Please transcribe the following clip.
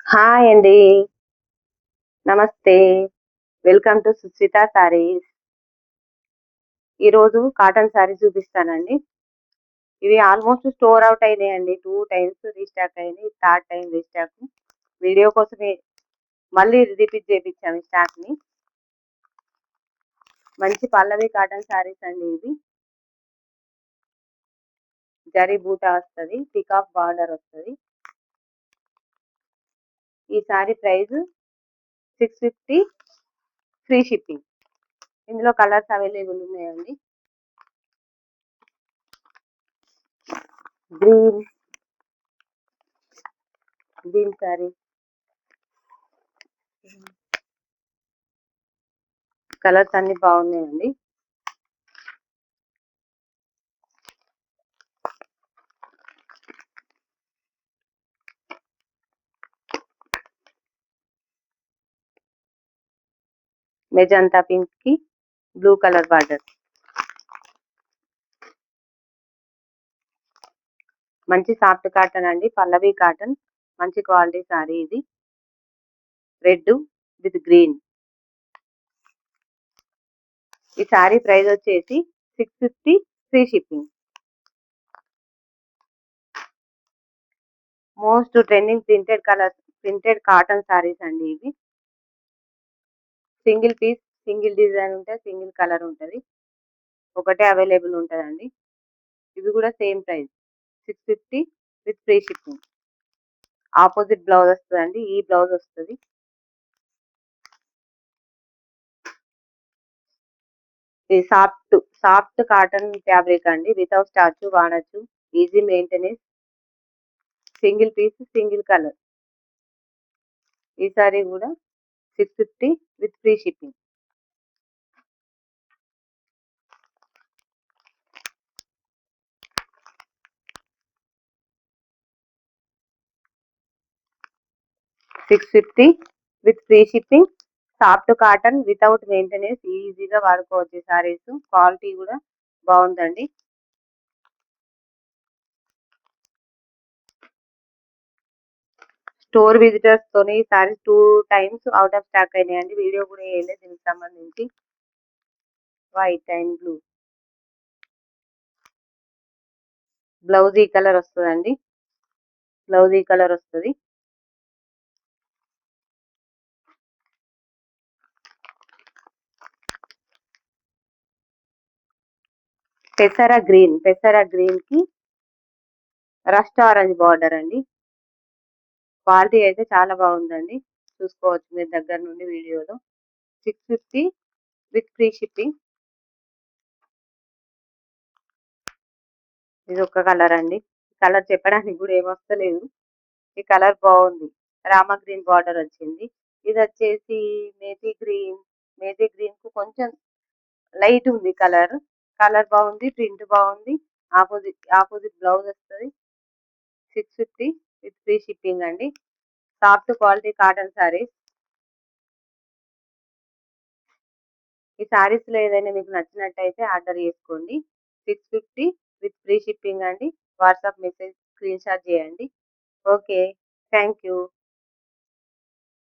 Hi అండి. నమస్తే. Welcome to Suchitha saris. ఈరోజు కాటన్ శారీస్ చూపిస్తానండి. ఇవి ఆల్మోస్ట్ స్టోర్ ఔట్ అయినాయండి. 2 టైమ్స్ రీస్టాక్ అయినాయి. Third time restock. వీడియో కోసమే మళ్ళీ రిపీట్ చేపించాము ఈ స్టాక్‌ని. మంచి పల్లవి కాటన్ శారీస్ అండి ఇవి. జరీ బూటా వస్తది. పీకాక్ బార్డర్ వస్తది. ఈ శారీ ప్రైస్ 650 ఫ్రీ షిప్పింగ్. ఇందులో కలర్స్ అవైలబుల్ ఉన్నాయండి. గ్రీన్ శారీ, కలర్స్ అన్ని బాగున్నాయండి. మెజంతా పింక్ కి బ్లూ కలర్ బార్డర్. మంచి సాఫ్ట్ కాటన్ అండి, పల్లవి కాటన్. మంచి క్వాలిటీ సారీ ఇది. Red with green. ఈ సారీ ప్రైస్ వచ్చేసి 650 free shipping. Most trending printed cotton saris అండి ఇవి. సింగిల్ పీస్, సింగిల్ డిజైన్ ఉంటుంది, సింగిల్ కలర్ ఉంటుంది. ఒకటే అవైలబుల్ ఉంటుందండి. ఇవి కూడా same price 650 with free shipping. Opposite blouse వస్తుందండి, ఈ బ్లౌజ్ వస్తుంది. ఇది సాఫ్ట్ కాటన్ ఫ్యాబ్రిక్ అండి. వితౌట్ స్టార్చ్ వాడచ్చు. Easy maintenance. Single piece, single colour. ఈ సారీ కూడా 650 with free shipping. With free shipping. Soft cotton without maintenance. ఈజీగా వాడుకోవచ్చు ఈ సారీస్. క్వాలిటీ కూడా బాగుందండి. స్టోర్ విజిటర్స్ తోని saris 2 times out of stock అయినాయండి. వీడియో కూడా వేయలేదు దీనికి సంబంధించి. White and blue. బ్లౌజ్ ఈ కలర్ వస్తుందండి. బ్లౌజ్ ఈ కలర్ వస్తుంది. పెసరా గ్రీన్ కి రస్ట్ ఆరెంజ్ బార్డర్ అండి. క్వాలిటీ అయితే చాలా బాగుందండి. చూసుకోవచ్చు మీరు దగ్గర నుండి వీడియోలో. 650 విత్ ఫ్రీ షిప్పింగ్. ఇది ఒక కలర్ అండి. కలర్ చెప్పడానికి కూడా ఏమొస్తలేదు. ఈ కలర్ బాగుంది. రామా గ్రీన్ బార్డర్ వచ్చింది. ఇది వచ్చేసి మేజీ గ్రీన్ కు కొంచెం లైట్ ఉంది కలర్. కలర్ బాగుంది, ప్రింట్ బాగుంది. ఆపోజిట్ బ్లౌజ్ వస్తుంది. 650 విత్ ఫ్రీ షిప్పింగ్ అండి. Soft quality cotton saris. ఈ సారీస్ లో ఏదైనా మీకు నచ్చినట్టయితే ఆర్డర్ చేసుకోండి. 650 విత్ ఫ్రీ షిప్పింగ్ అండి. వాట్సాప్ మెసేజ్ స్క్రీన్ షాట్ చేయండి. Okay, thank you.